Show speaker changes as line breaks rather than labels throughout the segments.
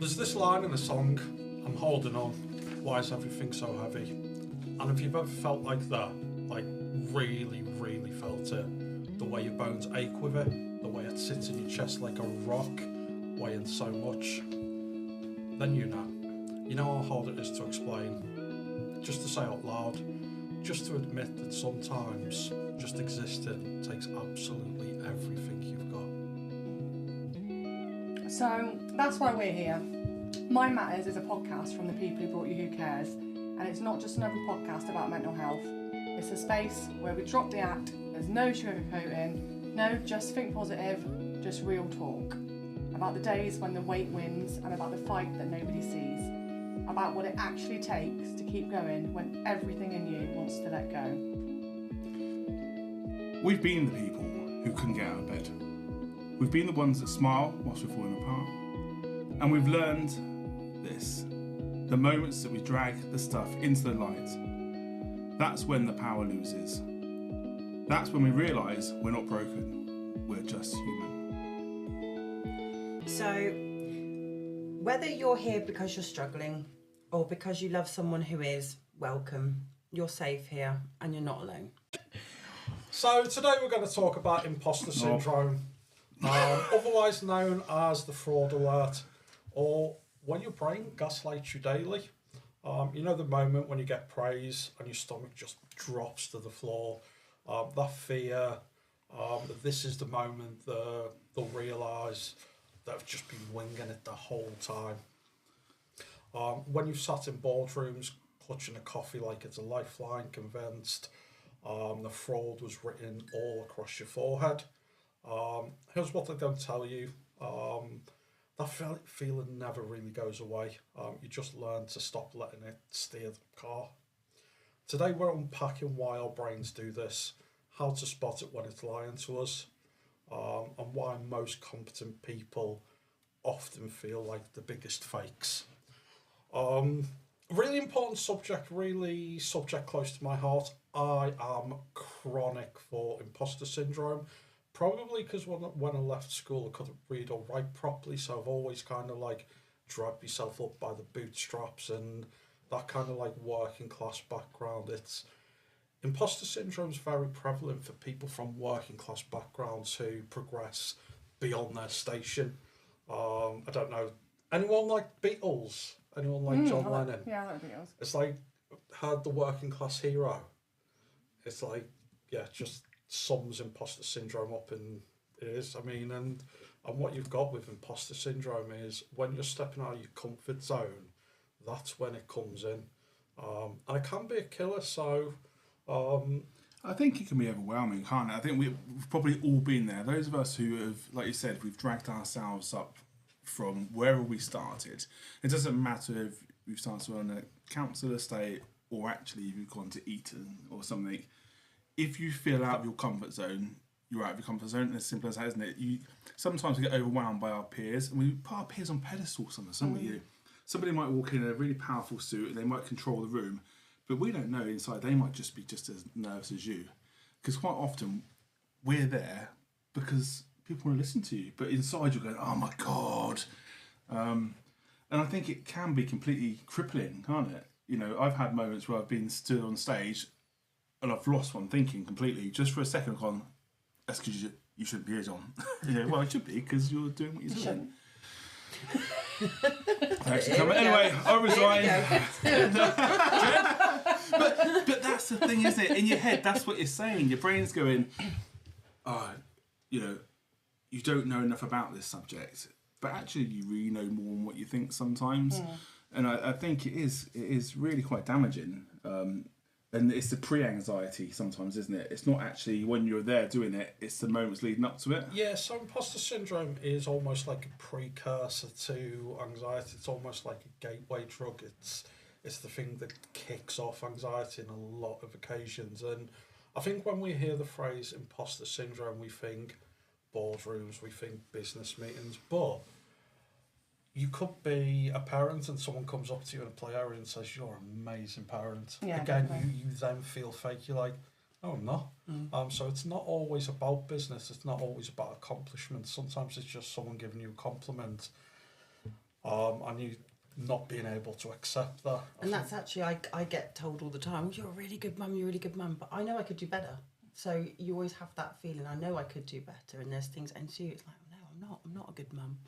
There's this line in the song, I'm holding on, why is everything so heavy? And if you've ever felt like that, like really, really felt it, the way your bones ache with it, the way it sits in your chest like a rock, weighing so much, then you know. You know how hard it is to explain, just to say out loud, just to admit that sometimes just existing takes absolutely everything you've got.
So that's why we're here. Mind Matters is a podcast from the people who brought you Who Cares, and it's not just another podcast about mental health. It's a space where we drop the act, there's no sugarcoating, no just think positive, just real talk. About the days when the weight wins and about the fight that nobody sees. About what it actually takes to keep going when everything in you wants to let go.
We've been the people who couldn't get out of bed. We've been the ones that smile whilst we're falling apart. And we've learned this. The moments that we drag the stuff into the light, that's when the power loses. That's when we realise we're not broken, we're just human.
So, whether you're here because you're struggling or because you love someone who is, welcome. You're safe here and you're not alone.
So today we're going to talk about imposter syndrome, otherwise known as the fraud alert, or when your brain gaslights you daily. You know the moment when you get praise and your stomach just drops to the floor, that fear that this is the moment that they'll realise they've just been winging it the whole time. When you've sat in boardrooms clutching a coffee like it's a lifeline, convinced the fraud was written all across your forehead. Here's what they don't tell you. That feeling never really goes away. You just learn to stop letting it steer the car. Today we're unpacking why our brains do this, how to spot it when it's lying to us, and why most competent people often feel like the biggest fakes. Really important subject, really subject close to my heart. I am chronic for imposter syndrome, probably because when I left school I couldn't read or write properly, so I've always kind of like dragged myself up by the bootstraps, and that kind of like working class background. Imposter syndrome is very prevalent for people from working class backgrounds who progress beyond their station. I don't know, anyone like Beatles? Anyone like John Lennon?
Yeah, I like Beatles.
It's like, had the working class hero. It's like, yeah, just sums imposter syndrome up, and it is. I mean, and what you've got with imposter syndrome is when you're stepping out of your comfort zone, that's when it comes in. And it can be a killer, so...
I think it can be overwhelming, can't it? I think we've probably all been there. Those of us who have, like you said, we've dragged ourselves up from wherever we started. It doesn't matter if we've started on a council estate or actually you've gone to Eton or something. If you feel out of your comfort zone, you're out of your comfort zone. As simple as that, isn't it? Sometimes we get overwhelmed by our peers, and we put our peers on pedestals sometimes, don't we? Somebody might walk in a really powerful suit and they might control the room, but we don't know inside they might just be just as nervous as you. Because quite often we're there because people want to listen to you, but inside you're going, oh my God. And I think it can be completely crippling, can't it? You know, I've had moments where I've been stood on stage and I've lost one thinking completely. Just for a second I've gone, that's because you shouldn't be here, John. Well, it should be because you're doing what you're doing. Anyway, I resign. but that's the thing, isn't it? In your head, that's what you're saying. Your brain's going, you don't know enough about this subject, but actually you really know more than what you think sometimes. And I think it is really quite damaging. And it's the pre-anxiety sometimes, isn't it? It's not actually when you're there doing it, it's the moments leading up to it.
Yeah, so imposter syndrome is almost like a precursor to anxiety. It's almost like a gateway drug. It's the thing that kicks off anxiety in a lot of occasions. And I think when we hear the phrase imposter syndrome, we think boardrooms, we think business meetings, but you could be a parent and someone comes up to you in a play area and says, you're an amazing parent.
Yeah,
Again,
definitely.
you then feel fake. You're like, no, I'm not. So it's not always about business. It's not always about accomplishments. Sometimes it's just someone giving you a compliment. and you not being able to accept that.
And that's actually, I get told all the time, you're a really good mum, you're a really good mum, but I know I could do better. So you always have that feeling, I know I could do better, and there's things, and to you it's like, no, I'm not a good mum.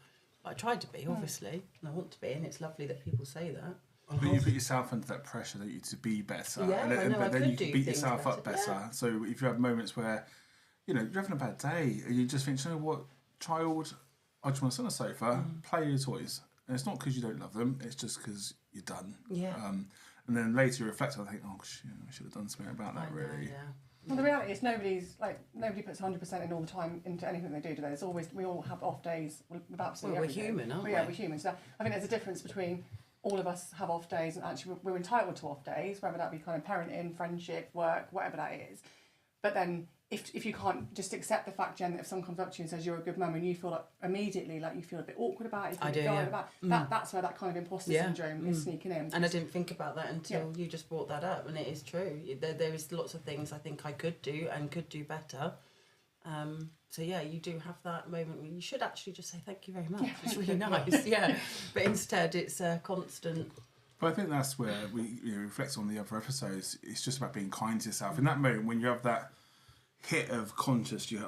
But I tried to be, obviously, and I want to be, and it's lovely that people say that.
But you put yourself under that pressure that you to be better,
Yeah,
but then you can beat
things
yourself up better.
Yeah.
So if you have moments where, you're having a bad day, and you just think, you know what, child, I just want to sit on the sofa, play your toys. And it's not because you don't love them, it's just because you're done.
Yeah.
And then later you reflect and think, oh, shit, I should have done something about that, really.
Yeah.
Well, the reality is nobody puts 100% in all the time into anything they do. There's always, we all have off days with absolutely
We're
everything.
human, aren't we?
Yeah, we're human. So I think there's a difference between all of us have off days and actually we're entitled to off days, whether that be kind of parenting, friendship, work, whatever that is. But then if you can't just accept the fact, Jen, that if someone comes up to you and says you're a good mum and you feel like immediately like you feel a bit awkward about it, that's where that kind of imposter syndrome is sneaking in.
And I didn't think about that until you just brought that up, and it is true. There is lots of things I think I could do and could do better. So yeah, you do have that moment where you should actually just say thank you very much. It's really nice, But instead, it's a constant.
But I think that's where we reflect on the other episodes. It's just about being kind to yourself. In that moment, when you have that hit of conscious, you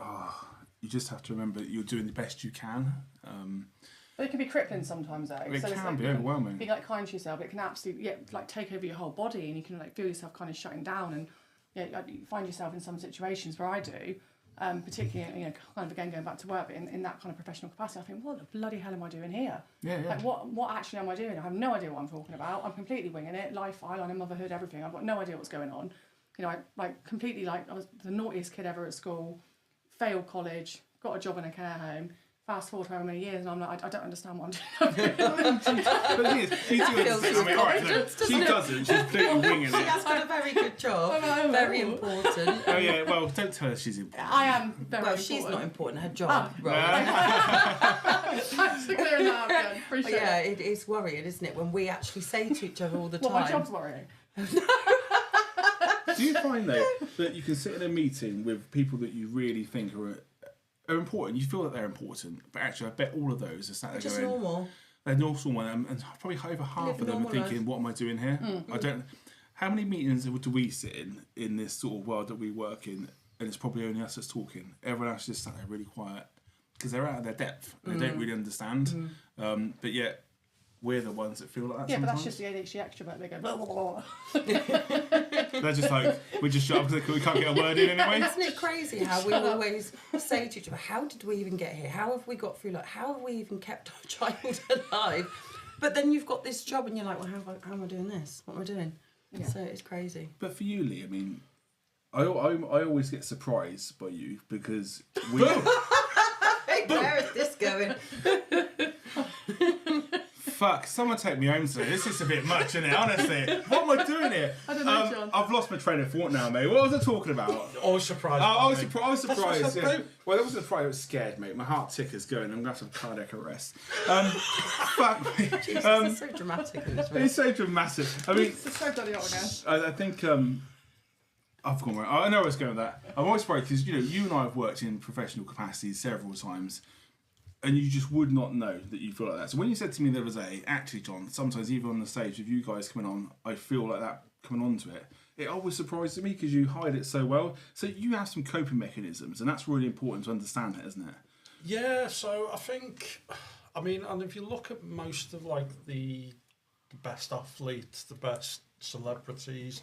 just have to remember that you're doing the best you can.
But it can be crippling sometimes, though.
It can be overwhelming.
Being kind to yourself, it can absolutely take over your whole body, and you can feel yourself kind of shutting down, and you find yourself in some situations where I do. Particularly, kind of again going back to work, but in that kind of professional capacity, I think, what the bloody hell am I doing here?
Yeah.
Like, what actually am I doing? I have no idea what I'm talking about. I'm completely winging it. Life, eyeliner, motherhood, everything. I've got no idea what's going on. I was the naughtiest kid ever at school, failed college, got a job in a care home. Fast forward however many years, and I'm like, I don't understand what I'm doing.
But the thing is, she doesn't. She's completely winging it.
She has got a very good job. Very important.
Oh yeah, well, don't tell her she's important.
I am very important.
She's not important. Her job.
Thanks for clearing that up, Jen. Appreciate it.
It is worrying, isn't it, when we actually say to each other all the
Well,
time.
my job's worrying.
Do you find though that you can sit in a meeting with people that you really think are important? You feel that they're important, but actually, I bet all of those are sat there
Just
going,
normal.
they're normal, and probably over half of them are thinking, "What am I doing here?" I don't. How many meetings do we sit in this sort of world that we work in, and it's probably only us that's talking. Everyone else is just sat there really quiet because they're out of their depth. They don't really understand, but yet we're the ones that feel like that.
Yeah,
sometimes.
but that's just the ADHD extrovert. They go blah blah blah.
They're just like, we just shut up because we can't get a word in anyway.
Isn't it crazy how we always say to each other, how did we even get here? How have we got through? Like, how have we even kept our child alive? But then you've got this job and you're like, well, how am I doing this? What am I doing? Yeah. So it's crazy.
But for you, Lee, I mean, I always get surprised by you because we...
Where is this going?
Fuck, someone take me home today. This is a bit much, isn't it? Honestly. What am I doing here?
I don't know, John.
I've lost my train of thought now, mate. What was I talking about?
Always surprised.
I was surprised.
That's what I
Yeah. Well, that wasn't surprised. I was scared, mate. My heart ticker's going. I'm going to have some cardiac arrest. Fuck me.
Jesus, it's so dramatic in this room.
It's so dramatic. I mean,
It's so bloody hot again.
I think I've gone wrong. I know where I was going with that. I'm always worried because you and I have worked in professional capacities several times, and you just would not know that you feel like that. So when you said to me the other day, actually, John, sometimes even on the stage with you guys coming on, I feel like that coming onto it. It always surprises me because you hide it so well. So you have some coping mechanisms, and that's really important to understand it, isn't it?
Yeah, so I think, and if you look at most of the best athletes, the best celebrities,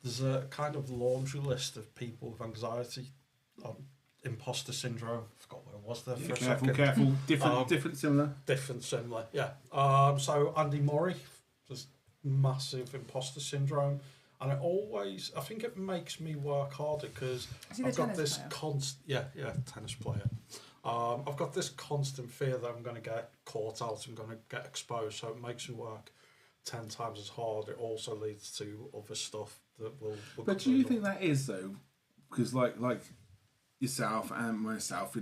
there's a kind of laundry list of people with anxiety, imposter syndrome. I forgot what it was there for a second.
Careful. Different, similar.
Different, similar, yeah. So Andy Murray, there's massive imposter syndrome. And I think it makes me work harder because I've got this tennis player. I've got this constant fear that I'm going to get caught out, I'm going to get exposed, so it makes me work 10 times as hard. It also leads to other stuff that will
But do you think that is, though? Because like yourself and myself,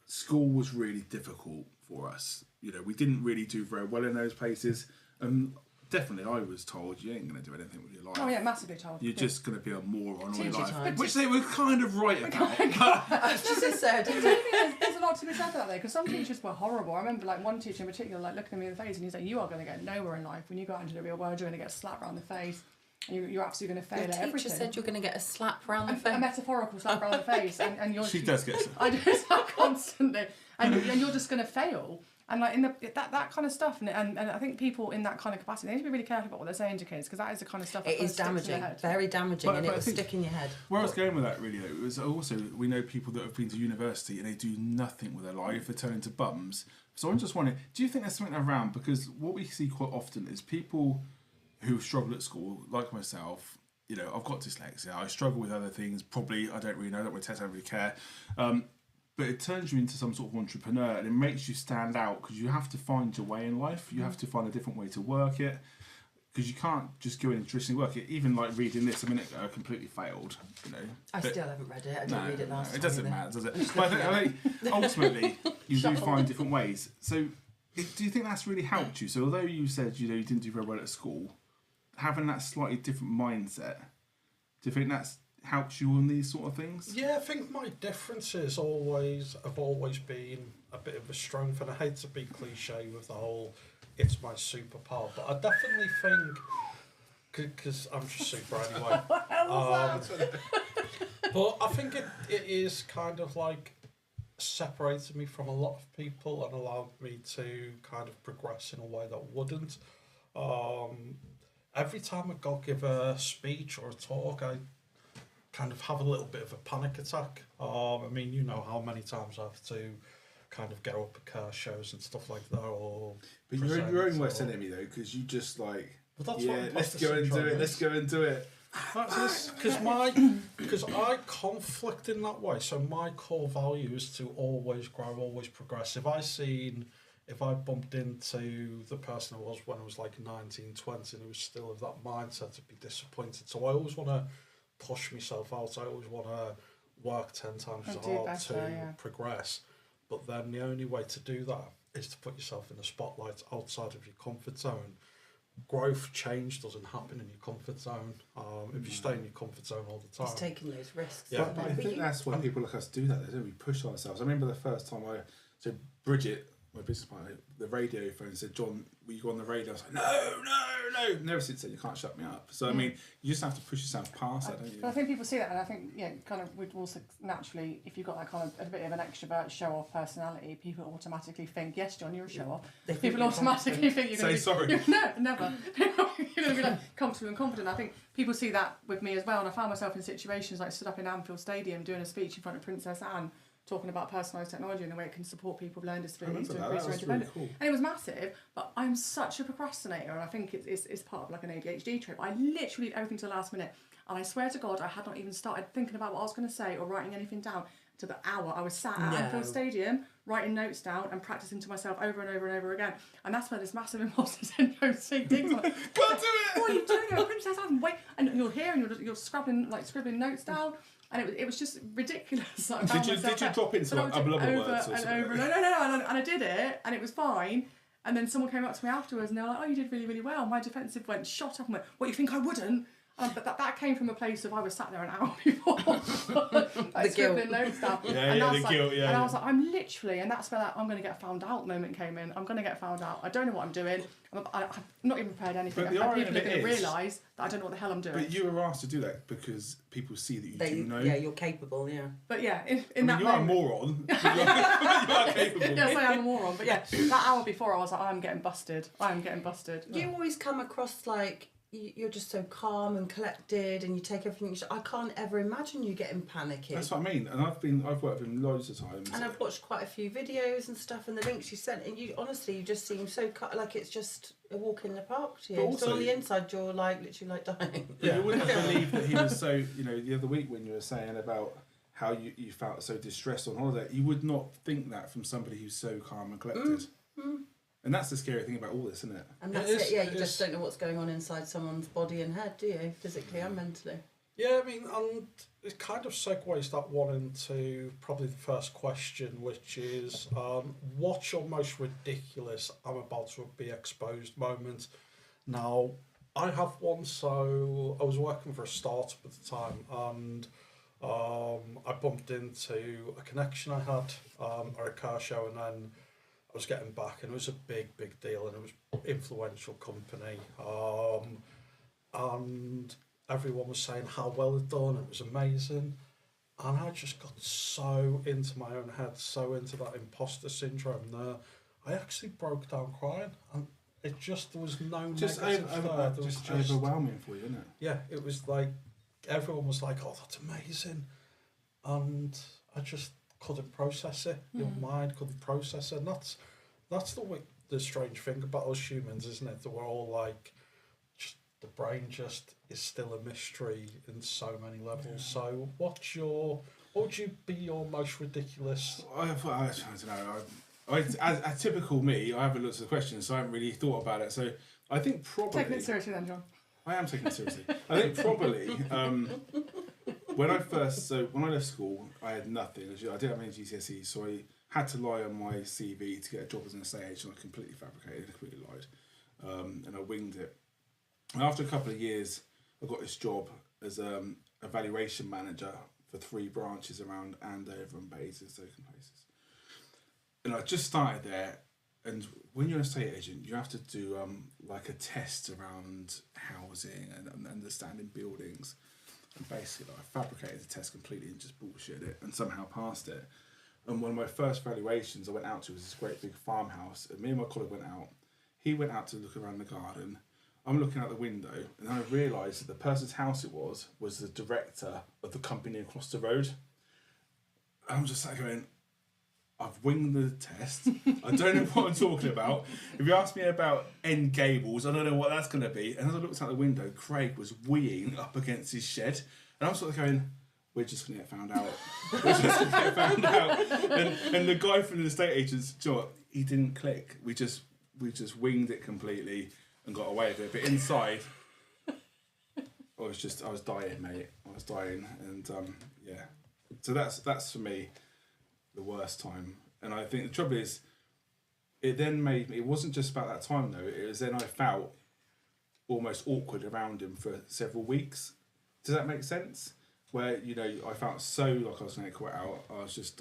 school was really difficult for us. We didn't really do very well in those places. definitely I was told you ain't going to do anything with your life.
Oh yeah, massively told.
You're just going to be a moron all your
Teacher
life.
time.
Which they were kind of right about.
I just said.
There's a lot to be said for that though, because some teachers were horrible. I remember like one teacher in particular, like looking at me in the face, and he's like, "You are going to get nowhere in life. When you go out into the real world, you're going to get slapped around the face, and you're absolutely going to fail
Your
at
teacher
everything."
said you're going to get a slap round the face.
A metaphorical slap around the face, and you're.
She does get some.
I do that constantly, and you're just going to fail. And like in that kind of stuff, and I think people in that kind of capacity, they need to be really careful about what they're saying to kids, because that is the kind of stuff that
It is damaging, very damaging, and it will stick in your head.
Where I was going with that really though, was also we know people that have been to university and they do nothing with their life, they turn into bums. So I'm just wondering, do you think there's something around? Because what we see quite often is people who struggle at school, like myself. You know, I've got dyslexia, I struggle with other things, probably I don't really know, I don't really test, I don't really care. But it turns you into some sort of entrepreneur, and it makes you stand out because you have to find your way in life. You have to find a different way to work it, because you can't just go in and traditionally work it. Even like reading this a minute ago, I completely failed. You know,
I still haven't read it. I didn't read it last time.
It doesn't
either.
matter, does it? But I think ultimately you do find different ways. So, do you think that's really helped you? So, although you said you didn't do very well at school, having that slightly different mindset, do you think that's helps you on these sort of things?
Yeah, I think my differences have always been a bit of a strength, and I hate to be cliche with the whole it's my superpower, but I definitely think, because I'm just super anyway, but I think it is kind of like separated me from a lot of people and allowed me to kind of progress in a way that wouldn't. Every time I go give a speech or a talk, I kind of have a little bit of a panic attack. I mean, you know how many times I have to kind of get up at car shows and stuff like that.
But you're in your own worst enemy though, because you just like,
but that's
yeah,
what
let's go and do it. Let's go and do it.
Because I conflict in that way. So my core value is to always grow, always progress. If I bumped into the person I was when I was like 19, 20, and who was still of that mindset, to be disappointed. So I always want to push myself out. I always want to work 10 times as hard to progress. But then the only way to do that is to put yourself in the spotlight outside of your comfort zone. Growth, change doesn't happen in your comfort zone. If you stay in your comfort zone all the time.
It's taking those risks.
Yeah. But I think that's why people like us do that. They push ourselves. I remember the first time so Bridget, my business partner, the radio phone said, "John, will you go on the radio?" I was like, no. Never since then, you can't shut me up. So I mean, you just have to push yourself past that, don't you?
I think people see that, and I think kind of we'd also naturally, if you've got that kind of a bit of an extrovert, show-off personality, people automatically think, "Yes, John, you're a show-off." People automatically think you're going to be
sorry.
No, never. You're going to be like comfortable and confident. I think people see that with me as well, and I found myself in situations like stood up in Anfield Stadium doing a speech in front of Princess Anne, talking about personalised technology and the way it can support people with learning disabilities to increase their independence.
Really cool.
And it was massive, but I'm such a procrastinator, and I think it's part of like an ADHD trip. I literally did everything to the last minute, and I swear to God, I had not even started thinking about what I was going to say or writing anything down to the hour I was sat at Anfield Stadium writing notes down and practicing to myself over and over and over again. And that's where this massive imposter syndrome seeped in. Like,
Can't do it!
What are you doing? You're a Princess Anne, wait. And you're here and you're scribbling notes down. And it was just ridiculous. Like,
Did you drop into like unbelievable words or something?
And over and I did it, and it was fine. And then someone came up to me afterwards, and they were like, "Oh, you did really, really well." My defensive went shot up and went, "What, you think I wouldn't?" But that came from a place of I was sat there an hour before, like scribbling notes down. And I was like, I'm literally, and that's where that I'm going to get found out moment came in. I'm going to get found out. I don't know what I'm doing. I'm not even prepared anything.
But the
people are going to realise that I don't know what the hell I'm doing.
But you were asked to do that because people see that you do know.
Yeah, you're capable, yeah.
But yeah, in
that
that
you are a
moment,
moron. you are capable.
Yes, I am a moron. But yeah, that hour before I was like, I'm getting busted.
You always come across like you're just so calm and collected, and you take everything. I can't ever imagine you getting panicky.
That's what I mean, and I've worked with him loads of times.
And I've watched quite a few videos and stuff, and the links you sent, and you just seem so like it's just a walk in the park to you.
Also,
so on the inside, you're like literally like dying.
Yeah, you wouldn't have believed that he was so. The other week when you were saying about how you felt so distressed on holiday, you would not think that from somebody who's so calm and collected. And that's the scary thing about all this, isn't it?
And that's it. Yeah, you just don't know what's going on inside someone's body and head, do you? Physically and mentally.
Yeah, I mean, and it kind of segues that one into probably the first question, which is, what's your most ridiculous I'm about to be exposed moment? Now, I have one, so I was working for a startup at the time, and I bumped into a connection I had at a car show, and then I was getting back, and it was a big deal, and it was an influential company, and everyone was saying how well it done, it was amazing, and I just got so into my own head, so into that imposter syndrome there, I actually broke down crying, and it just, there was no
Just
negative there. There was
just overwhelming for you, isn't it?
Yeah, it was like, everyone was like, oh, that's amazing, and I just couldn't process it. Your mind couldn't process it, and that's the strange thing about us humans, isn't it? That we're all like, just the brain just is still a mystery in so many levels. Yeah. So what would you be your most ridiculous?
I don't know. As typical me, I haven't looked at the questions, so I haven't really thought about it. So I think probably
taking it seriously then, John.
I am taking it seriously. I think probably when I left school, I had nothing. I didn't have any GCSEs, so I had to lie on my CV to get a job as an estate agent. I completely fabricated, completely lied, and I winged it. And after a couple of years, I got this job as a valuation manager for 3 branches around Andover and Basingstoke and places. And I just started there, and when you're an estate agent, you have to do like a test around housing and understanding buildings. And basically, I fabricated the test completely and just bullshit it, and somehow passed it. And one of my first valuations I went out to was this great big farmhouse, and me and my colleague went out. He went out to look around the garden. I'm looking out the window, and I realised that the person's house it was the director of the company across the road. And I'm just like going, I've winged the test. I don't know what I'm talking about. If you ask me about end gables, I don't know what that's going to be. And as I looked out the window, Craig was weeing up against his shed. And I'm sort of going, we're just going to get found out. We're just going to get found out. And the guy from the estate agents, he didn't click. We just winged it completely and got away with it. But inside, I was dying, mate. I was dying. And yeah. So that's for me the worst time. And I think the trouble is, it then made me, it wasn't just about that time though, it was then I felt almost awkward around him for several weeks. Does that make sense? Where, you know, I felt so like I was going to quit out. I was just,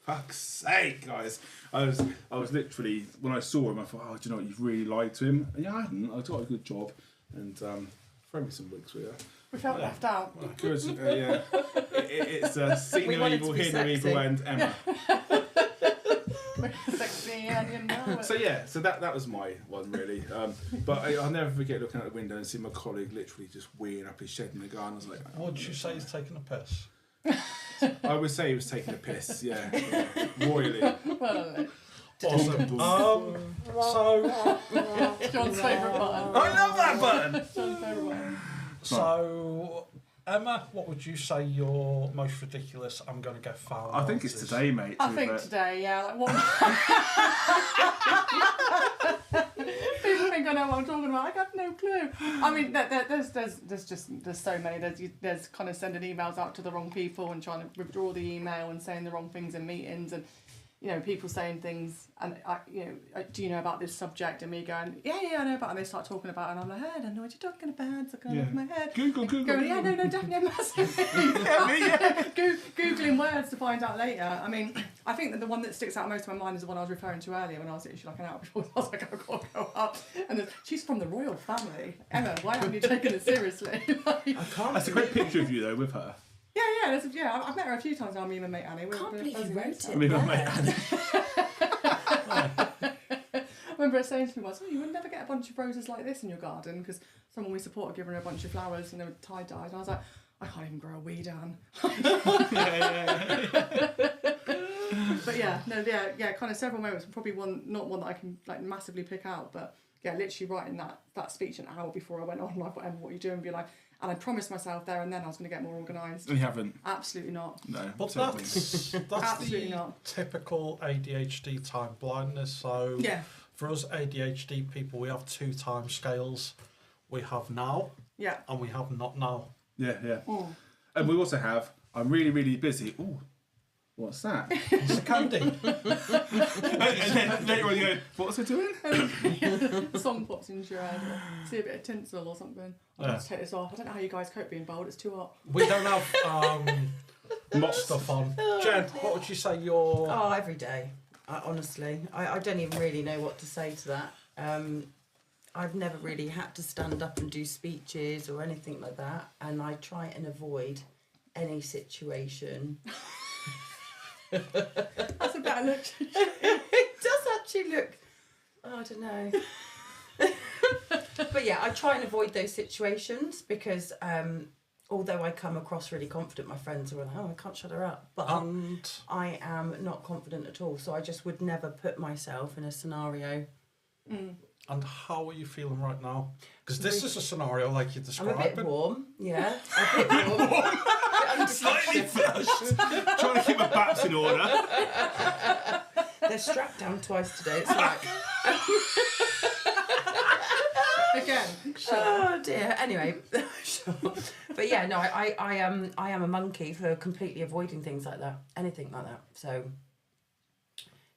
fuck's sake, guys. I was literally, when I saw him, I thought, oh, do you know what, you've really lied to him. And yeah, I hadn't. I got a good job. And throw me some wigs, will you?
We felt left out.
Good, yeah. It's seen no evil, hear no evil, and Emma.
Sexy and you know it.
So yeah, so that was my one really. But I'll never forget looking out the window and seeing my colleague literally just weeing up his shed in the garden. I was like, oh,
would you say he's taking a piss?
I would say he was taking a piss, yeah. Royally.
Well,
awesome. So
John's favourite button.
I love that button.
John's favourite button.
So Emma, what would you say your most ridiculous I'm going to get found
I think it's
is?
today, mate.
I think today, yeah. Like what? People think I know what I'm talking about. I have no clue. I mean, there's so many. There's kind of sending emails out to the wrong people and trying to withdraw the email and saying the wrong things in meetings, and you know, people saying things and do you know about this subject, and me going, yeah, I know about it, and they start talking about it, and I'm like, I don't know what you're talking about, so kind of my head.
Google.
Yeah, no, definitely massively. Googling words to find out later. I mean, I think that the one that sticks out most in my mind is the one I was referring to earlier when I was literally like an hour before. I was like, I've got to go up. And she's from the royal family. Emma, why haven't you taken it seriously?
I can't. That's a great picture of you though with her.
Yeah, I've met her a few times now, me and my mate Annie.
I can't believe you wrote it.
Me and my mate Annie.
I remember her saying to me once, you would never get a bunch of roses like this in your garden, because someone we support had given her a bunch of flowers and they were tie-dyed, and I was like, I can't even grow a weed, Anne. But kind of several moments, probably not one that I can like massively pick out, but yeah, literally writing that speech an hour before I went on, like, whatever, what are you doing, be like, and I promised myself there and then I was going to get more organised.
You haven't?
Absolutely not.
No.
But that's
Absolutely
the
not.
typical ADHD time blindness. So
yeah.
For us ADHD people, we have 2 time scales. We have now, and we have not now.
Yeah. And we also have, I'm really, really busy. Ooh. What's that?
It's a candy.
And then later on you go, what's it doing?
The song pops into your head, or see a bit of tinsel or something. I'll just take this off. I don't know how you guys cope being bold, it's too hot.
We don't have much stuff on. Jen, what would you say your...
Oh, every day. Honestly, I don't even really know what to say to that. I've never really had to stand up and do speeches or anything like that, and I try and avoid any situation.
That's a better look.
It does actually look, I don't know. But yeah, I try and avoid those situations because although I come across really confident, my friends are like, oh, I can't shut her up. But I am not confident at all. So I just would never put myself in a scenario.
And how are you feeling right now? Because this is a scenario like you're
I'm a
describing.
bit warm, yeah. A bit warm.
Slightly flushed. Trying to keep my baps in order.
They're strapped down twice today. It's like...
Again,
Oh dear. Anyway, sure. But yeah, no, I am a monkey for completely avoiding things like that, anything like that. So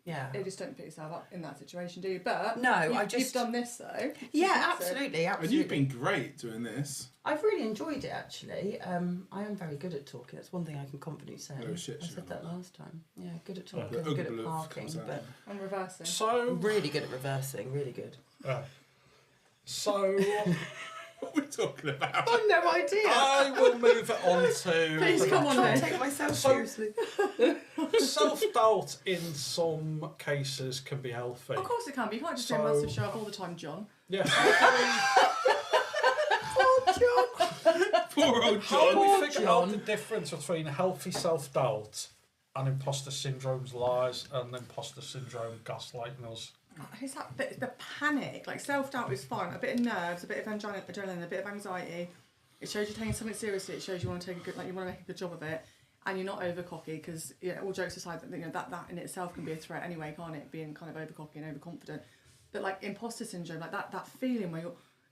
yeah.
You just don't put yourself up in that situation, do you? But
No,
you've done this though.
Yeah, absolutely.
And you've been great doing this.
I've really enjoyed it actually. I am very good at talking. That's one thing I can confidently say.
Oh, shit,
I said that last time. Yeah, good at talking,
The
good at
Ugh
parking,
comes out.
but
I'm reversing.
So,
really good at reversing. Really good.
so
What are we talking about?
I've no idea.
I will move it on to...
Please come on
I can't
then.
take myself
So-
seriously.
Self-doubt in some cases can be healthy.
Of course it can be. You can't just do a
So-
massive show up all the time, John.
Yeah.
Poor old
How do
John.
we figure out the difference between healthy self-doubt and imposter syndrome's lies and imposter syndrome gaslighting us?
It's that bit, the panic. Like self-doubt is fine. A bit of nerves, a bit of adrenaline, a bit of anxiety. It shows you're taking something seriously. It shows you want to take a good, like you want to make a good job of it, and you're not over cocky because all jokes aside, that in itself can be a threat anyway, can't it? Being kind of over cocky and overconfident. But like imposter syndrome, like that feeling where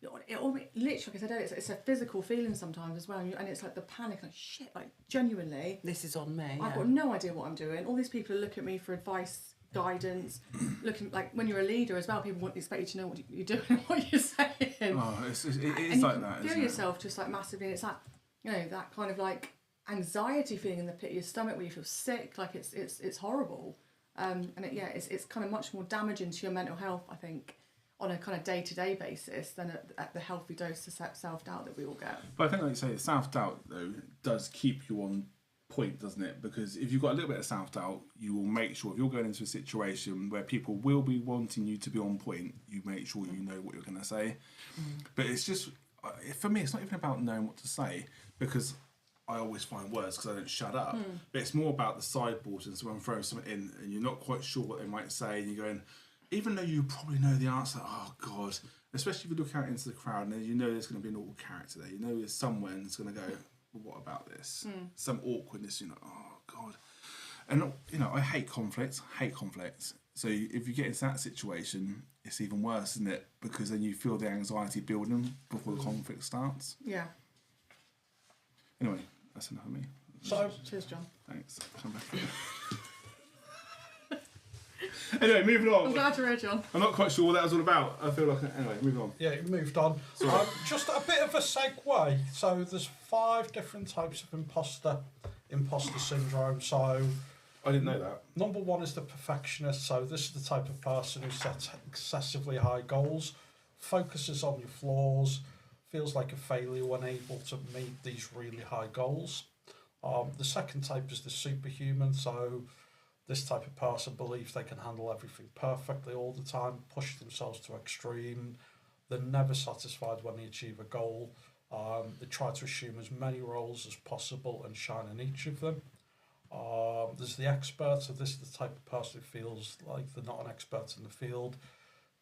literally, like I said earlier, it's a physical feeling sometimes as well, and it's like the panic, like shit, like genuinely.
This is on me.
I've got no idea what I'm doing. All these people are looking at me for advice, guidance, looking like when you're a leader as well, people expect you to know what you're doing and what you're saying.
Oh, it
And
is
you
like
can
that,
feel
isn't it?
yourself just like massively, and it's that that kind of like anxiety feeling in the pit of your stomach where you feel sick, like it's horrible, and it's kind of much more damaging to your mental health, I think, on a kind of day-to-day basis than at the healthy dose of self-doubt that we all get.
But I think, like you say, self-doubt, though, does keep you on point, doesn't it? Because if you've got a little bit of self-doubt, you will make sure, if you're going into a situation where people will be wanting you to be on point, you make sure you know what you're going to say. But it's just, for me, it's not even about knowing what to say, because I always find words because I don't shut up. But it's more about the sideboards, and someone throws something in and you're not quite sure what they might say, and you're going, even though you probably know the answer, oh God, especially if you look out into the crowd and you know there's going to be an awkward character there, you know there's someone that's going to go, well, what about this? Some awkwardness, oh God. And, I hate conflict. So if you get into that situation, it's even worse, isn't it? Because then you feel the anxiety building before the conflict starts.
Yeah.
Anyway, that's enough of me.
So,
Cheers, John.
Thanks. Come back. Anyway, moving on.
I'm glad you're here, John.
I'm not quite sure what that was all about. I feel like... Anyway, moving on.
yeah, it moved on. Just a bit of a segue. So there's 5 different types of imposter syndrome. So
I didn't know that.
number 1 is the perfectionist. So this is the type of person who sets excessively high goals, focuses on your flaws, feels like a failure when able to meet these really high goals. The second type is the superhuman. So this type of person believes they can handle everything perfectly all the time, push themselves to extreme. They're never satisfied when they achieve a goal. They try to assume as many roles as possible and shine in each of them. There's the expert, so this is the type of person who feels like they're not an expert in the field,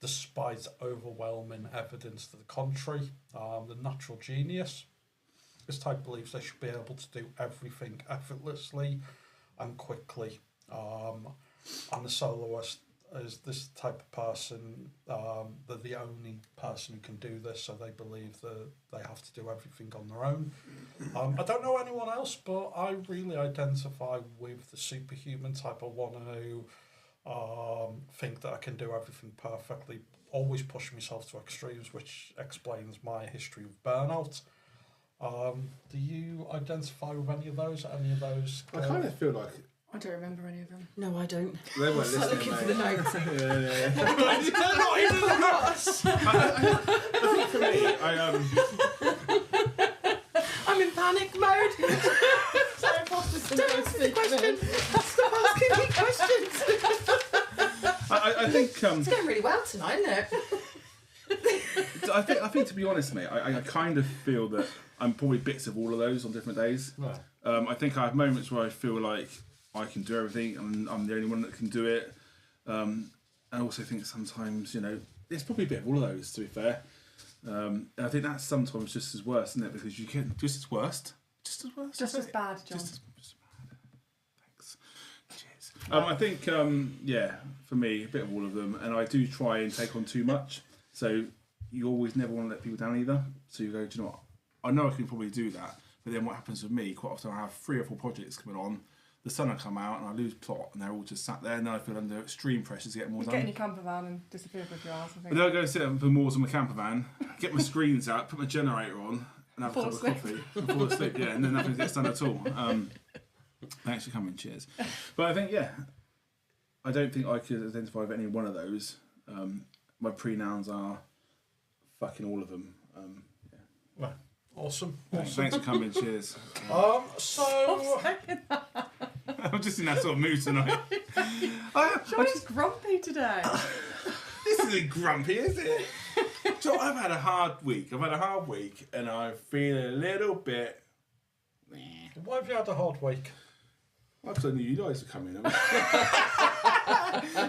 despite overwhelming evidence to the contrary. The natural genius. This type believes they should be able to do everything effortlessly and quickly. And the soloist is this type of person, they're the only person who can do this, so they believe that they have to do everything on their own. I don't know anyone else, but I really identify with the superhuman type. I want to think that I can do everything perfectly, always push myself to extremes, which explains my history of burnout. Do you identify with any of those? Any of those?
I kind of feel like
I don't remember any of them.
No, I don't.
they weren't listening,
Looking for the
mate.
notes.
They're not even the notes.
I think for me,
I'm in panic mode.
So Imposter Syndrome
Don't ask me
speaks to me.
questions. Stop asking me questions.
I think
It's going really well tonight, isn't it?
I think to be honest, mate, I kind of feel that I'm probably bits of all of those on different days.
Right.
I think I have moments where I feel like I can do everything and I'm the only one that can do it. I also think sometimes, it's probably a bit of all of those, to be fair. And I think that's sometimes just as worse, isn't it? Because you can just as worst. Just as worse.
Just as bad, John.
Just as bad. Thanks. Cheers. I think, for me, a bit of all of them. And I do try and take on too much. So you always never want to let people down either. So you go, do you know what? I know I can probably do that. But then what happens with me, quite often I have 3 or 4 projects coming on. The sun will come out and I lose plot and they're all just sat there and then I feel under extreme pressure to get more
You
done.
get in your camper van and disappear for a few hours, I think.
And then I go and sit up for moors on my camper van, get my screens out, put my generator on and have a cup of coffee and fall asleep, and then nothing gets done at all. Thanks for coming, cheers. But I think, I don't think I could identify with any one of those. My pronouns are fucking all of them.
Right. Awesome.
Thanks for coming, cheers.
So
I'm just in that sort of mood tonight.
Johnny's grumpy today.
This isn't grumpy, is it? So I've had a hard week. And I feel a little bit...
why have you had a hard week?
Well, because I knew you guys were coming.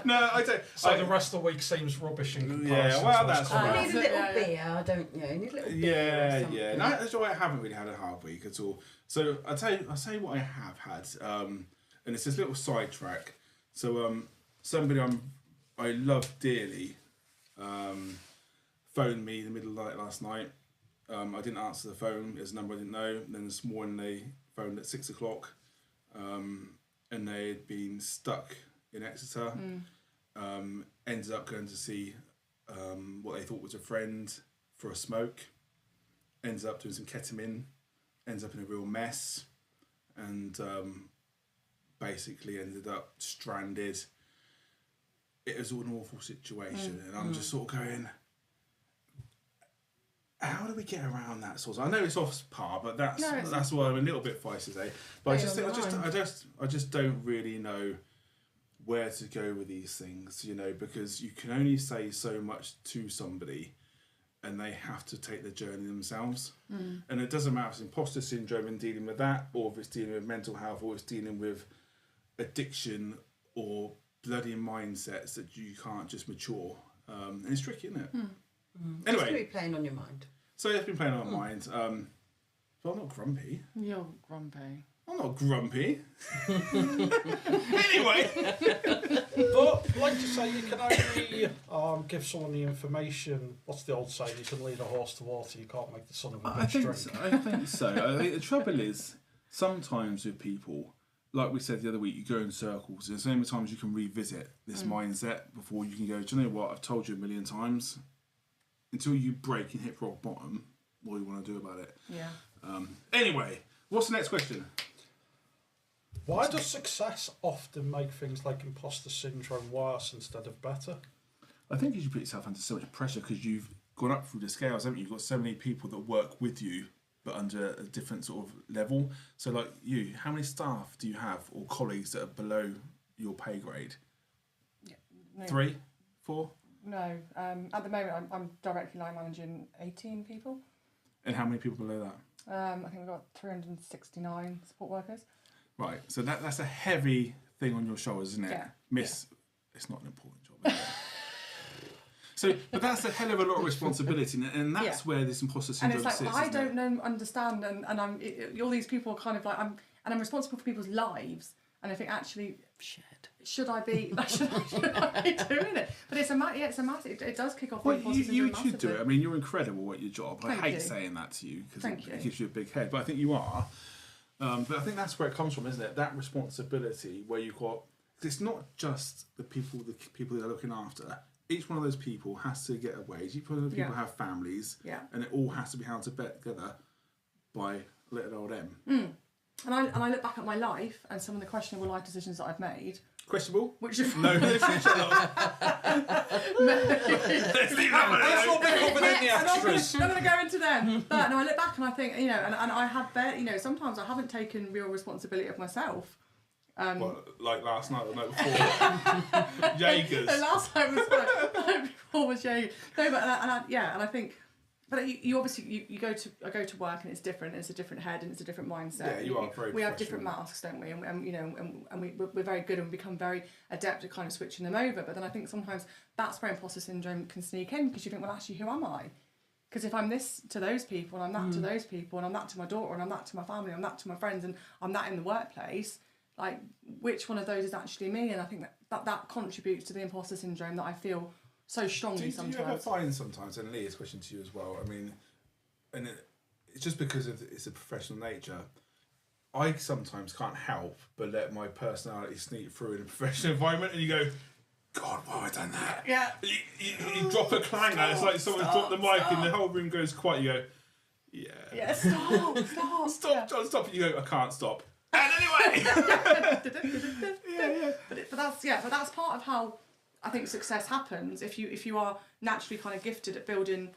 No, I don't.
So the rest of the week seems rubbish in comparison.
Yeah, well,
to
that's
what's coming.
right.
You need a little beer, don't you? You need a little beer or something.
Yeah. No, that's why I haven't really had a hard week at all. So I'll tell you what I have had. And it's this little sidetrack. So somebody I love dearly phoned me in the middle of the night last night. I didn't answer the phone. There's a number I didn't know. And then this morning they phoned at 6 o'clock. And they had been stuck in Exeter. Ended up going to see what they thought was a friend for a smoke. Ends up doing some ketamine. Ends up in a real mess. And basically ended up stranded. It was an awful situation. And I'm just sort of going... How do we get around that sort of? I know it's off par, but that's why I'm a little bit feisty today. But I just don't really know where to go with these things, because you can only say so much to somebody, and they have to take the journey themselves. And it doesn't matter if it's imposter syndrome and dealing with that, or if it's dealing with mental health, or it's dealing with addiction, or bloody mindsets that you can't just mature. And it's tricky, isn't it? Anyway,
It's going to be playing on your mind.
So it's been playing on my mind. But I'm not grumpy.
You're grumpy.
I'm not grumpy. Anyway.
But, like you say, you can only give someone the information. What's the old saying? You can lead a horse to water, you can't make the son of a bitch drink.
I think so. I think the trouble is, sometimes with people, like we said the other week, you go in circles. There's so many times you can revisit this mindset before you can go, do you know what, I've told you a million times. Until you break and hit rock bottom, what do you want to do about it?
Yeah.
Anyway, what's the next question?
Why does success often make things like imposter syndrome worse instead of better?
I think you put yourself under so much pressure because you've gone up through the scales, haven't you? You've got so many people that work with you, but under a different sort of level. So like you, how many staff do you have or colleagues that are below your pay grade?
Yeah. No.
3? 4?
No. At the moment, I'm directly line managing 18 people.
And how many people below that?
I think we've got 369 support workers.
Right, so that's a heavy thing on your shoulders, isn't it?
Yeah.
It's not an important job, is it? So, but that's a hell of a lot of responsibility, and that's where this imposter syndrome
sits. And it's
sits,
I don't understand, and I'm all these people are kind of like I'm responsible for people's lives, And I think actually,
Shit.
should I be doing it? But it's a massive. It does kick off.
Well,
imposter
you
syndrome
should do it.
massively.
I mean, you're incredible at your job. I
Thank
hate
you.
saying that to you because
Thank you.
it gives you a big head, but I think you are. But I think that's where it comes from, isn't it? That responsibility where you've got. It's not just the people that are looking after. Each one of those people has to get a wage. Each one of those people have families, and it all has to be held together by little old M.
And I look back at my life and some of the questionable life decisions that I've made.
Questionable?
Which is
No, let's leave that
That's what we're covered in the extras.
I'm going to go into them. But no, I look back and I think, and I have, sometimes I haven't taken real responsibility of myself.
Like last night or the night before. Jaegers.
The last time was the night before was Jaegers. No, but and I think. But you obviously I go to work and it's different. It's a different head and it's a different mindset.
Yeah, you are very.
We have different masks, don't we? And we're very good and we become very adept at kind of switching them over. But then I think sometimes that's where imposter syndrome can sneak in because you think, well, actually, who am I? Because if I'm this to those people and I'm that to those people and I'm that to my daughter and I'm that to my family and I'm that to my friends and I'm that in the workplace, like which one of those is actually me? And I think that contributes to the imposter syndrome that I feel so strongly sometimes.
Do you ever find sometimes, and Leah's question to you as well, I mean, and it's just because it's a professional nature, I sometimes can't help but let my personality sneak through in a professional environment and you go, God, why have I done that?
Yeah.
You drop a clanger, it's like someone's dropped the mic and the whole room goes quiet, you go,
yeah, stop.
John, stop. You go, I can't stop. And anyway!
But that's part of how I think success happens. If you are naturally kind of gifted at building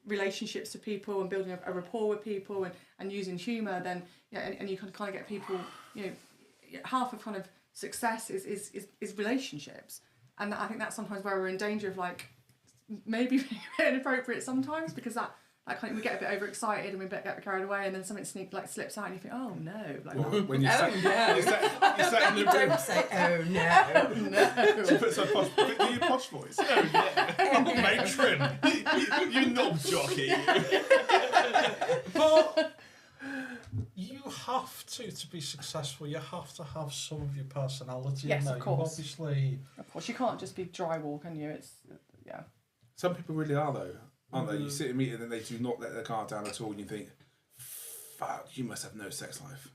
relationships with people and building a rapport with people and using humour, then and you can kind of get people, half of kind of success is relationships. And I think that's sometimes where we're in danger of like maybe being a bit inappropriate sometimes because that kind of, we get a bit overexcited and we get carried away and then something slips out and you think, oh no. Like,
when you sat in the room.
Don't say, oh no.
She puts her posh voice. Oh no. Matron. You knob jockey.
But you have to be successful. You have to have some of your personality.
Yes,
in there.
of course.
Obviously.
Of course, you can't just be drywall, can you? It's
Some people really are though, aren't they? You sit in a meeting and they do not let their guard down at all and you think, fuck, you must have no sex life.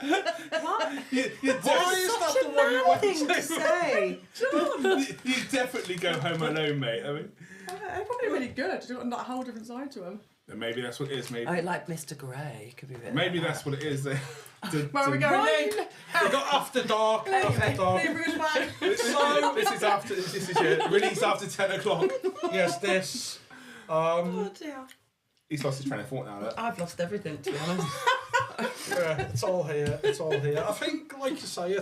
What?
Why is that the one you want
Thing to say.
You definitely go home alone, mate. I mean,
they're probably really good. They've got a whole different side to them.
maybe that's what it is.
I like Mr. Grey. Could be a bit.
Maybe that's what it is.
Where are we going?
Ryan!
We got After Dark. After Dark.
This is after. This is your release after 10 o'clock.
Yes, this.
Oh dear.
He's lost his train of thought now. Look.
I've lost everything, to be honest.
Yeah, it's all here. It's all here. I think, like you say,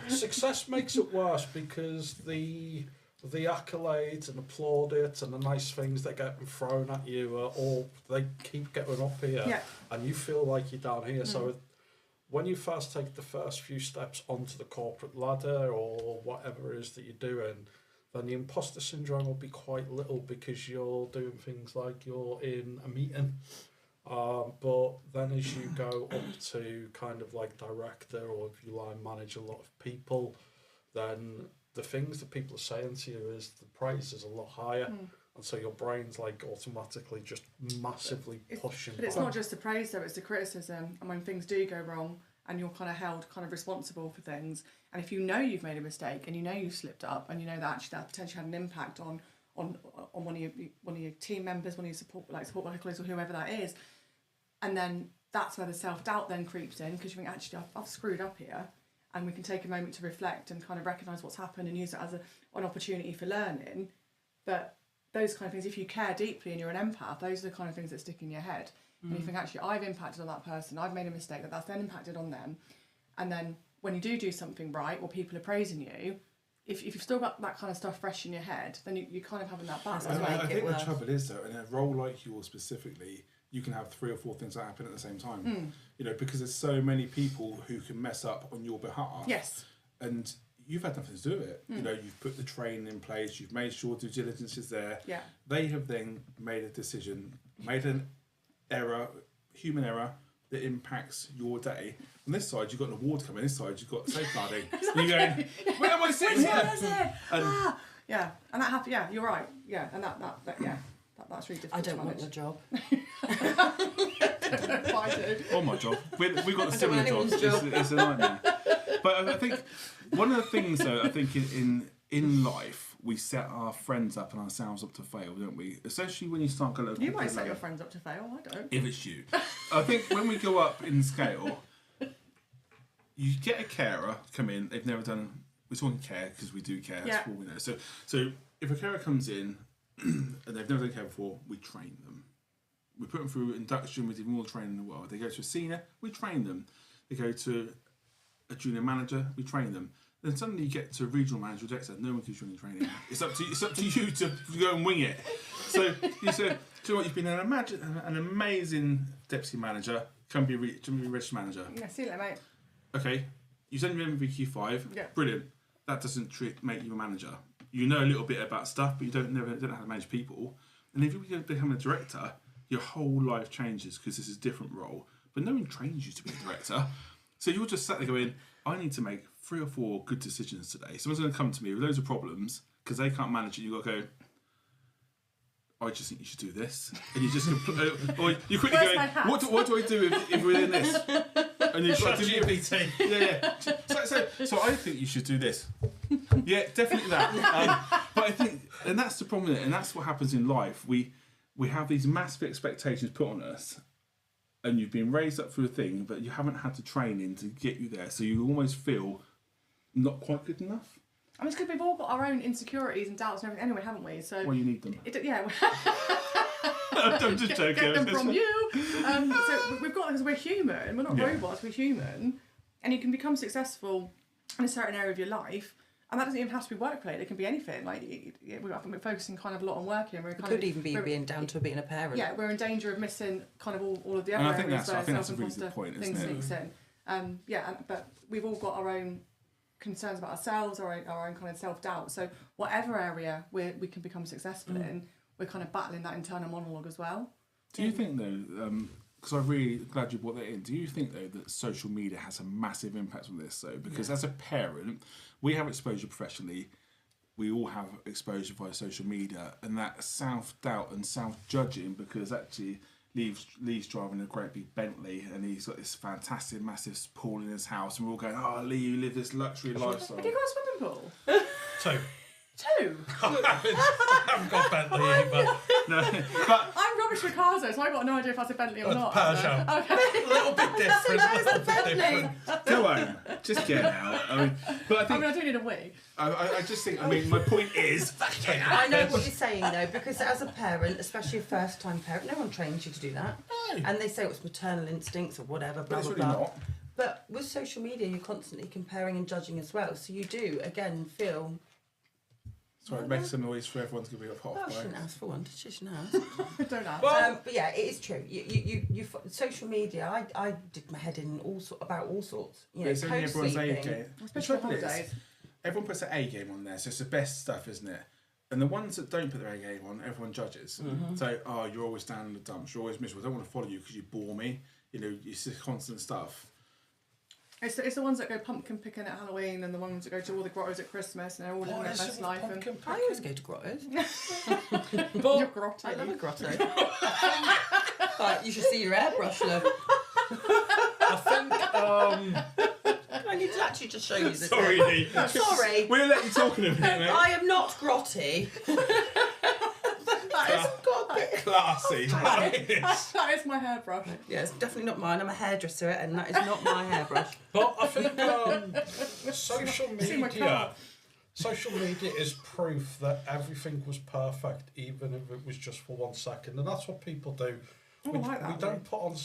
success makes it worse because the accolades and applaudits and the nice things that get thrown at you are all, they keep getting up here, and you feel like you're down here. So when you first take the first few steps onto the corporate ladder or whatever it is that you're doing, then the imposter syndrome will be quite little because you're doing things like you're in a meeting. But then as you go up to kind of like director or if you line manage a lot of people, then the things that people are saying to you is the price is a lot higher. And so your brain's like automatically just massively pushing
But it's
back.
not just the praise though, it's the criticism. And when things do go wrong and you're kind of held kind of responsible for things, and if you know you've made a mistake and you know you've slipped up and you know that actually that potentially had an impact on one of your team members, one of your support colleagues or whoever that is, and then that's where the self-doubt then creeps in because you think actually I've screwed up here, and we can take a moment to reflect and kind of recognise what's happened and use it as an opportunity for learning. But those kind of things, if you care deeply and you're an empath, those are the kind of things that stick in your head. And you think actually I've impacted on that person, I've made a mistake, that's then impacted on them. And then when you do something right or people are praising you, if you've still got that kind of stuff fresh in your head, then you're kind of having that balance.
I think the trouble is though, in a role like yours specifically, you can have 3 or 4 things that happen at the same time. Because there's so many people who can mess up on your behalf.
Yes.
And you've had nothing to do with it. You've put the training in place, you've made sure due diligence is there.
Yeah.
They have then made a decision, made an error, human error, that impacts your day. On this side, you've got an award coming. This side, you've got safeguarding. And you're going, where am I sitting here?
Yeah, and that happens. Yeah, you're right. Yeah, and that's really difficult.
I don't
to
want
manage.
the job.
I do.
Oh, my job. We've got a
I don't
similar
want
job.
anyone's job.
It's a nightmare. But I think one of the things, though, I think in life, we set our friends up and ourselves up to fail, don't we? Especially when you start going to...
You might set your friends up to fail. I don't.
If it's you. I think when we go up in scale, you get a carer come in. They've never done... We're talking care because we do care. That's all we know. So if a carer comes in and they've never done care before, we train them. We put them through induction. We do all the training in the world. They go to a senior, we train them. They go to a junior manager, we train them. Then suddenly you get to a regional manager or director, no one gives you any training. It's up to you to go and wing it. So you said, do you know what, you've been an amazing deputy manager, come be a registered manager.
Yeah, see you later, mate.
Okay, you send your MVQ5,
Yeah.
brilliant. That doesn't make you a manager. You know a little bit about stuff, but you don't know how to manage people. And if you become a director, your whole life changes because this is a different role. But no one trains you to be a director. So you're just sat there going, I need to make 3 or 4 good decisions today. Someone's going to come to me with loads of problems because they can't manage it. You've got to go, I just think you should do this. And you just or you quickly
Where's
go,
my hat?
what do I do if we're in this? And you've got to do
ChatGPT.
yeah. So I think you should do this. Yeah, definitely that. But I think, and that's the problem, and that's what happens in life. We have these massive expectations put on us, and you've been raised up through a thing, but you haven't had the training to get you there. So you almost feel not quite good enough.
I mean, it's because we've all got our own insecurities and doubts and everything anyway, haven't we? So
Well, you need them.
yeah.
I'm just joking.
Get them from you. So we've got, because we're human, we're not
Yeah.
robots, we're human, and you can become successful in a certain area of your life, and that doesn't even have to be work related. It can be anything. Like we're focusing kind of a lot on working.
It could even be being down to being a parent.
Yeah, we're in danger of missing kind of all of the
And
other
I think
areas
that's a
where
really good point,
things
isn't it?
sneaks in. But we've all got our own concerns about ourselves, our own kind of self-doubt. So whatever area we can become successful in, we're kind of battling that internal monologue as well.
Do you think though, because I'm really glad you brought that in, do you think though that social media has a massive impact on this though? Because as a parent, we have exposure professionally, we all have exposure via social media, and that self-doubt and self-judging, because actually Lee's driving a great big Bentley and he's got this fantastic massive pool in his house, and we're all going, oh Lee, you live this luxury lifestyle.
Have you got a swimming pool?
2.
2?
I haven't got Bentley either.
No, but
I'm rubbish with cars though, so I've got no idea if that's a Bentley or not.
Peugeot.
Okay.
A little bit different. A little bit different.
go on, just get out. But I
I
think
mean, I do need a wig.
I just think, I mean, my point is,
I know what you're saying though, because as a parent, especially a first-time parent, no one trains you to do that.
No.
And they say it's maternal instincts or whatever,
but
blah
it's
blah
really
blah.
not.
But with social media, you're constantly comparing and judging as well. So you do again feel.
Sorry, it makes some noise for everyone to be hot.
Well, I shouldn't ask for one. She shouldn't ask.
Don't ask.
But yeah, it is true. You social media. I did my head in about all sorts. You know,
It's only everyone's A
co-sleeping.
game.
Especially
The trouble is,
holidays.
everyone puts their A game on there, so it's the best stuff, isn't it? And the ones that don't put their A game on, everyone judges. So, oh, you're always down in the dumps, you're always miserable, I don't want to follow you because you bore me. You know, it's just constant stuff.
It's the ones that go pumpkin picking at Halloween and the ones that go to all the grottos at Christmas and they're all living their best life. And
I always go to grottos.
Your grotto.
I love a grotto. Right, you should see your airbrush, love.
I
I need to actually just show you this.
Sorry, Lee.
Sorry.
We'll let you talk in a minute, mate.
I am not grotty. That is got a bit.
Classy.
That is my hairbrush.
Yeah, it's definitely not mine. I'm a hairdresser, and that is not my hairbrush.
But I think social
See my
media,
car.
social media is proof that everything was perfect, even if it was just for 1 second, and that's what people do.
Oh,
we,
I like that.
we don't put on.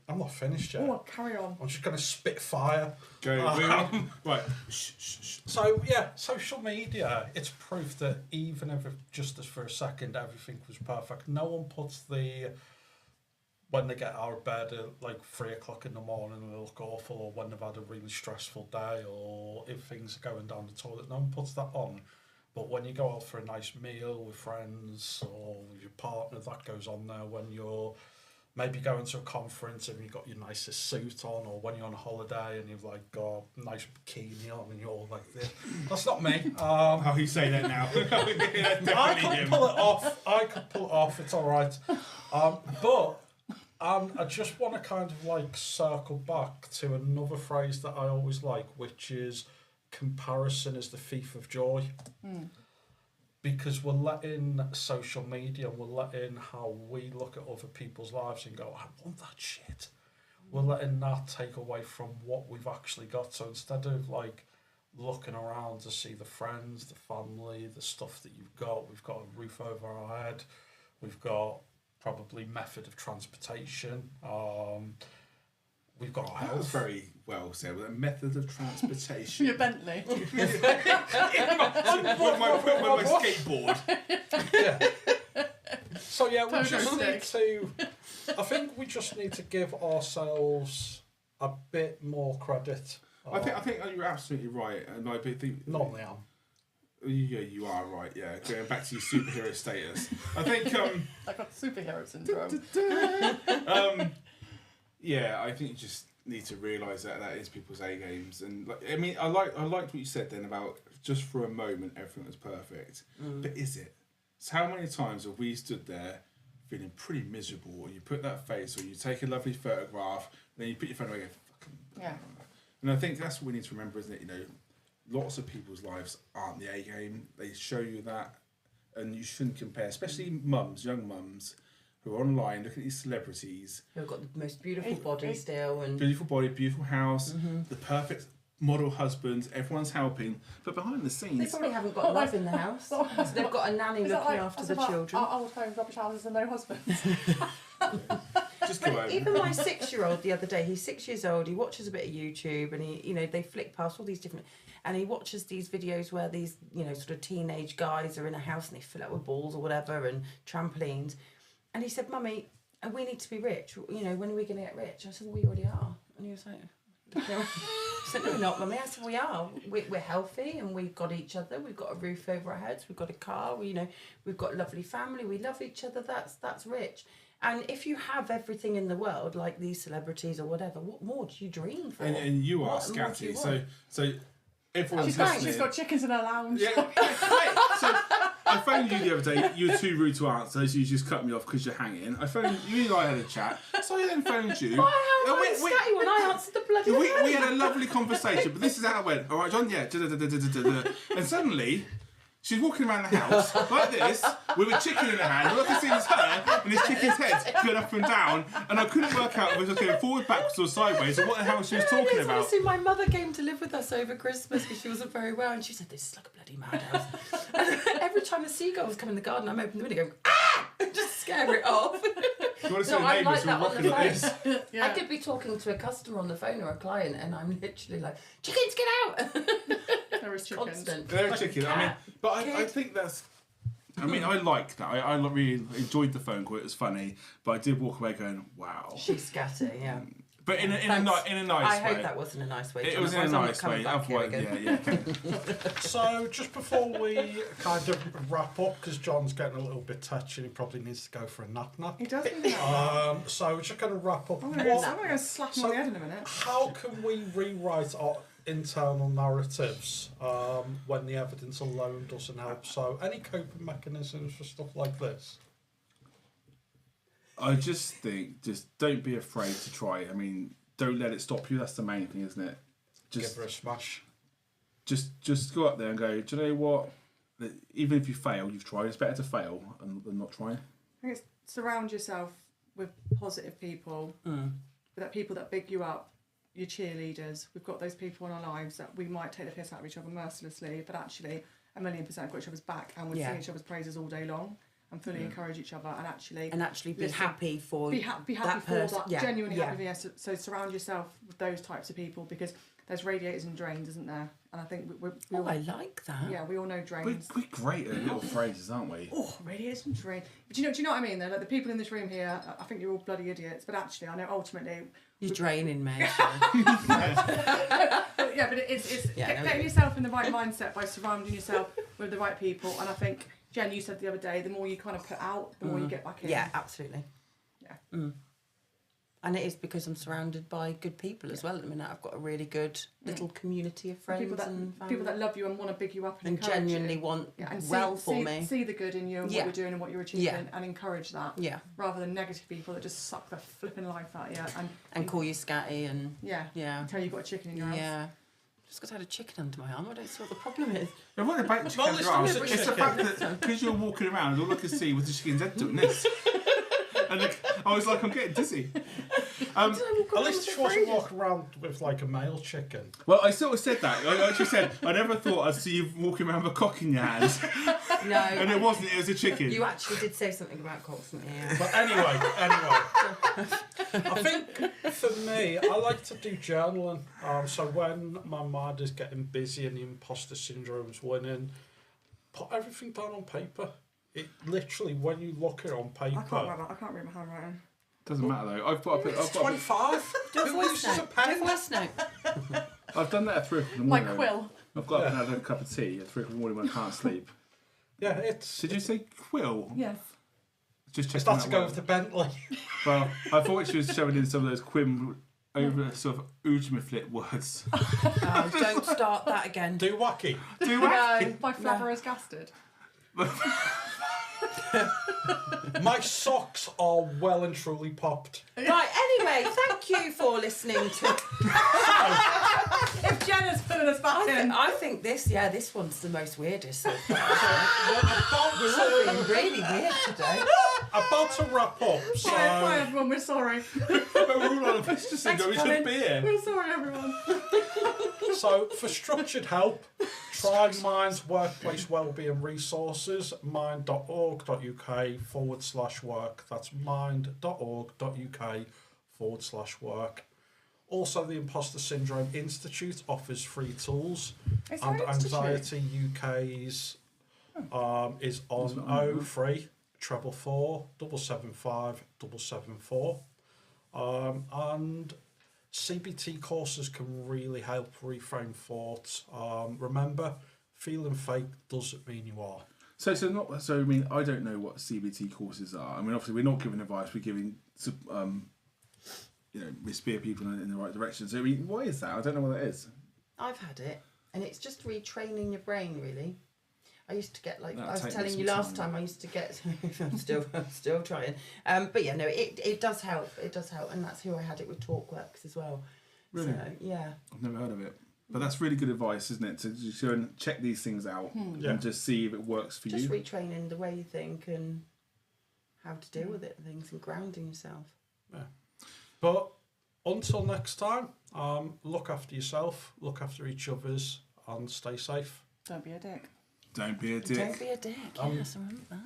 I'm not finished yet.
Oh, carry on.
I'm just going to spit fire.
Go. Right. Shh, shh, shh.
So yeah, social media, it's proof that even if it just as for a second everything was perfect, no one puts the when they get out of bed at like 3 o'clock in the morning and they look awful, or when they've had a really stressful day, or if things are going down the toilet, no one puts that on. But when you go out for a nice meal with friends or with your partner, that goes on there. When you're maybe going to a conference and you've got your nicest suit on, or when you're on a holiday and you've like got a nice bikini on and you're all like this. That's not me.
How you say that now?
I could pull it off. It's all right. But I just want to kind of like circle back to another phrase that I always like, which is comparison is the thief of joy. Because we're letting social media, we're letting how we look at other people's lives and go, I want that shit. We're letting that take away from what we've actually got. So instead of like looking around to see the friends, the family, the stuff that you've got, we've got a roof over our head, we've got probably method of transportation, we've got our
That was
health.
very well said. With a method of transportation.
Your Bentley.
with my skateboard.
Yeah. So yeah, we
Pogo
just need
stick.
to. I think we just need to give ourselves a bit more credit.
I think you're absolutely right, and I think
Normally am.
Yeah, you are right. Yeah, going back to your superhero status, I think.
I got superhero syndrome.
Yeah, I think you just need to realise that is people's A games, and like, I mean, I liked what you said then about just for a moment everything was perfect, but is it? So how many times have we stood there feeling pretty miserable, or you put that face, or you take a lovely photograph, and then you put your phone away and go, fucking.
Yeah.
And I think that's what we need to remember, isn't it? You know, lots of people's lives aren't the A game. They show you that, and you shouldn't compare, especially mums, young mums, who are online looking at these celebrities.
Who've got the most beautiful body still, and
Beautiful body, beautiful house, the perfect model husband, everyone's helping. But behind the
they
scenes...
probably haven't got love in the house. So they've got a nanny
Is that
looking
like-
after
that's
the
about
children.
Our old home, rubbish houses and no husbands.
Just go over.
Even my 6-year-old the other day, he's 6 years old, he watches a bit of YouTube, and he, you know, they flick past all these different, and he watches these videos where these, you know, sort of teenage guys are in a house and they fill it with balls or whatever and trampolines. And he said, Mummy, we need to be rich. You know, when are we going to get rich? I said, well, we already are. And he was like, no. I said, no, we're not, Mummy. I said, we are. We're healthy and we've got each other. We've got a roof over our heads. We've got a car. You know, we've got a lovely family. We love each other. That's rich. And if you have everything in the world, like these celebrities or whatever, what more do you dream for?
And you are
What more do you
scatty.
want?
So everyone's
She's
listening.
got chickens in her lounge.
Yeah. So I phoned you the other day. You were too rude to answer, so you just cut me off because you're hanging. I phoned you and I had a chat. So I then phoned you.
Why am
And
I scatty when I answered the bloody phone?
we had a lovely conversation, but this is how it went. All right, John, yeah. And suddenly, she's walking around the house like this, with a chicken in her hand. All I can see is her and this chicken's head going up and down, and I couldn't work out if it was going forward, backwards, or sideways, or what the hell she was talking about.
Honestly, my mother came to live with us over Christmas because she wasn't very well, and she said, "This is like a bloody madhouse." And every time a seagulls come in the garden, I'm opening the window, going, "Ah!" and just scare it off.
You want to see
No,
the
I'm
neighbours
like
who
that
are
on
rocking
the
like
phone.
this?
Yeah.
I could be talking to a customer on the phone or a client, and I'm literally like, "Chickens, get out!"
There is chickens.
Constant.
They're a
Like
chicken. I mean,
cat.
but I think that's. I mean, I like that. I really enjoyed the phone call. It was funny, but I did walk away going, "Wow."
She's scatty, yeah.
But in a
Thanks.
nice
I
way.
hope that wasn't a nice way.
It
John,
was in a
otherwise I'm not
nice
coming
way.
back here
Otherwise,
again.
yeah.
So just before we kind of wrap up, because John's getting a little bit touchy and he probably needs to go for a nap now.
He does need that.
So we're just going to wrap up.
I'm going to go slap him on the head in a minute.
How can we rewrite our internal narratives when the evidence alone doesn't help? So any coping mechanisms for stuff like this?
I just think, don't be afraid to try it. I mean, don't let it stop you. That's the main thing, isn't it?
Give her a smash.
Just go up there and go, do you know what? Even if you fail, you've tried. It's better to fail than not trying.
I think it's surround yourself with positive people, with that people that big you up, your cheerleaders. We've got those people in our lives that we might take the piss out of each other mercilessly, but actually 1,000,000% got each other's back and would sing each other's praises all day long and fully encourage each other and actually
be happy for
be happy
that
for
person.
that,
Yeah.
genuinely
Yeah.
happy. Yes. So surround yourself with those types of people because there's radiators and drains, isn't there? And I think we
Oh,
all,
I like that.
yeah, we all know drains.
We're great at little phrases, aren't we?
Oh, radiators and drains. But do you know what I mean? Though, like the people in this room here, I think you're all bloody idiots. But actually, I know ultimately,
You're draining me.
yeah. But it's
Yeah, I know what
getting
you
yourself in the right mindset by surrounding yourself with the right people. And I think Jen, you said the other day, the more you kind of put out, the more you get back in.
Yeah, absolutely.
Yeah.
And it is because I'm surrounded by good people as well at the minute. I've got a really good little community of friends and family.
People that love you and want to big you up and encourage
genuinely
you.
want
and
for me.
See the good in you and what you're doing and what you're achieving and encourage that. Yeah. Rather than negative people that just suck the flipping life out of you and
call you scatty and
tell you you've got a chicken in your house.
Yeah. Just because I had a chicken under my arm, I don't see what the problem is.
It wasn't about chicken under your arm. It's the fact that because you're walking around, all I could see was the chicken's head doing this. And I was like, I'm getting dizzy.
At least she wasn't walking around with like a male chicken.
Well, I sort of said that. I actually said, I never thought I'd see you walking around with a cock in your hands.
No.
And it wasn't, it was a chicken.
You actually did say something about cocks, didn't you?
But anyway. I think for me, I like to do journaling. So when my mind is getting busy and the imposter syndrome's winning, put everything down on paper. It literally, when you look at it on paper...
I can't read my handwriting.
Doesn't matter though. I've got
It's 25.
Do a voice note.
I've done that at 3 o'clock in the
My
morning.
quill.
I've got up and had a cup of tea at 3 o'clock in the morning when I can't sleep.
Yeah, it's...
Did you say quill?
Yes.
Just
Is that to go with the Bentley?
Well, I thought she was showing in some of those quim over sort of Ujmiflit words.
Oh, don't start that again.
Do wacky.
Do wacky.
No, my flabber is gasted.
My socks are well and truly popped.
Right, anyway, thank you for listening to...
If Jenna's putting us back in.
I think this one's the most weirdest so far. We've all been really weird today.
About to wrap up, so...
Bye everyone, we're sorry.
We're all on a Imposter Syndrome, we should be here.
We're sorry everyone.
So, for structured help, try Mind's workplace wellbeing resources, mind.org.uk/work. That's mind.org.uk/work. Also, the Imposter Syndrome Institute offers free tools. And Anxiety UK's is on 03 444 775 774. And CBT courses can really help reframe thoughts. Remember, feeling fake doesn't mean you are.
So I mean, I don't know what CBT courses are. I mean, obviously, we're not giving advice. We're giving, we steer people in the right direction. So, I mean, why is that? I don't know what that is.
I've had it, and it's just retraining your brain, really. I used to get I was telling you last time. I used to get. I'm still trying. But yeah, no, it does help. It does help, and that's who I had it with TalkWorks as well.
Really?
So, yeah.
I've never heard of it. But that's really good advice, isn't it? To just go and check these things out and just see if it works for you.
Just retraining the way you think and how to deal with it and things and grounding yourself.
Yeah. But until next time, look after yourself, look after each other's, and stay safe.
Don't be a dick.
Don't be a dick.
Don't be a dick. Yes, I remember that.